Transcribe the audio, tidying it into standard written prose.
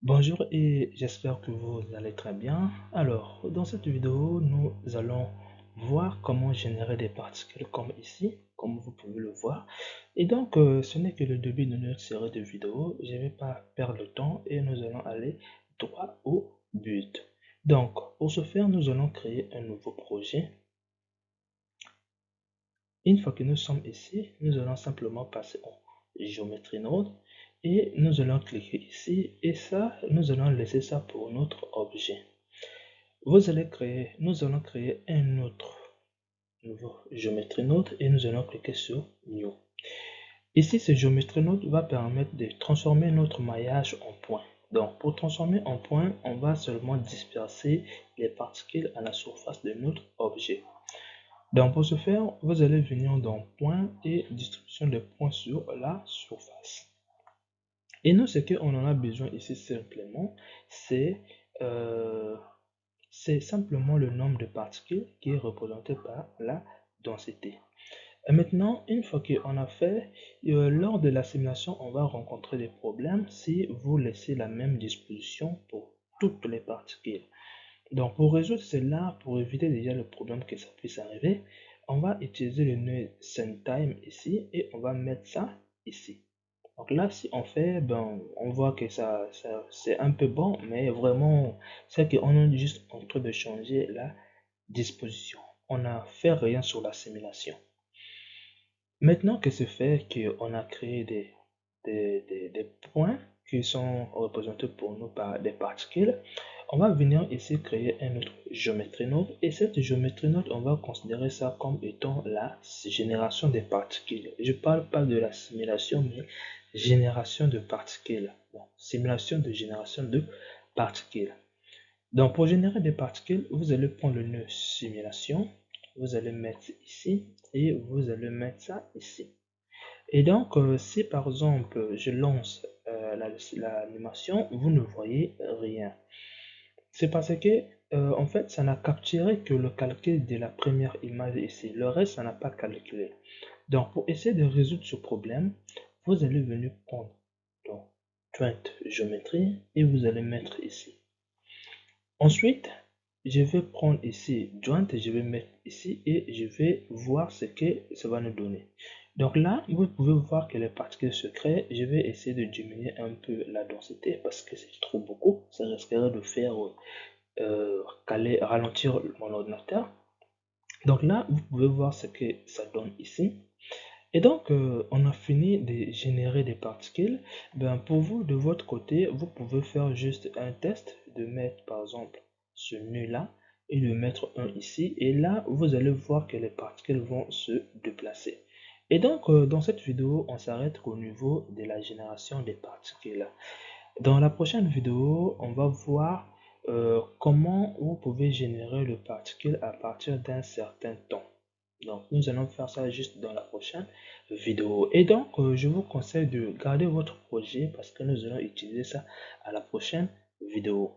Bonjour et j'espère que vous allez très bien. Alors, dans cette vidéo, nous allons voir comment générer des particules comme ici, comme vous pouvez le voir. Et donc, ce n'est que le début de notre série de vidéos. Je ne vais pas perdre le temps et nous allons aller droit au but. Donc, pour ce faire, nous allons créer un nouveau projet. Une fois que nous sommes ici, nous allons simplement passer en géométrie node et nous allons cliquer ici et ça, nous allons laisser ça pour notre objet. Nous allons créer un autre nouveau géométrie node et nous allons cliquer sur New. Ici, ce géométrie node va permettre de transformer notre maillage en point. Donc, pour transformer en point, on va seulement disperser les particules à la surface de notre objet. Donc, pour ce faire, vous allez venir dans point et distribution des points sur la surface. Et nous, ce qu'on en a besoin ici simplement, c'est simplement le nombre de particules qui est représenté par la densité. Et maintenant, une fois qu'on a fait, lors de la simulation, on va rencontrer des problèmes si vous laissez la même disposition pour toutes les particules. Donc, pour résoudre cela, pour éviter déjà le problème que ça puisse arriver, on va utiliser le nœud SendTime ici et on va mettre ça ici. Donc là, si on fait, ben, on voit que ça c'est un peu bon, mais vraiment, c'est qu'on est juste en train de changer la disposition. On n'a fait rien sur la simulation. Maintenant que c'est fait, qu'on a créé des points qui sont représentés pour nous par des particules, on va venir ici créer un autre géométrie node et cette géométrie node, on va considérer ça comme étant la génération des particules. Je parle pas de la simulation, mais génération de particules. Bon, simulation de génération de particules. Donc, pour générer des particules, vous allez prendre le nœud simulation, vous allez mettre ici et vous allez mettre ça ici. Et donc, si par exemple, je lance l'animation, vous ne voyez rien. C'est parce que, en fait, ça n'a capturé que le calcul de la première image ici. Le reste, ça n'a pas calculé. Donc, pour essayer de résoudre ce problème, vous allez venir prendre donc, Joint Géométrie et vous allez mettre ici. Ensuite, je vais prendre ici Joint et je vais mettre ici et je vais voir ce que ça va nous donner. Donc là, vous pouvez voir que les particules se créent. Je vais essayer de diminuer un peu la densité parce que c'est trop beaucoup. Ça risquerait de faire ralentir mon ordinateur. Donc là, vous pouvez voir ce que ça donne ici. Et donc, on a fini de générer des particules. Ben, pour vous, de votre côté, vous pouvez faire juste un test de mettre, par exemple, ce nœud-là et de mettre un ici. Et là, vous allez voir que les particules vont se déplacer. Et donc, dans cette vidéo, on s'arrête au niveau de la génération des particules. Dans la prochaine vidéo, on va voir comment vous pouvez générer le particule à partir d'un certain temps. Donc, nous allons faire ça juste dans la prochaine vidéo. Et donc, je vous conseille de garder votre projet parce que nous allons utiliser ça à la prochaine vidéo.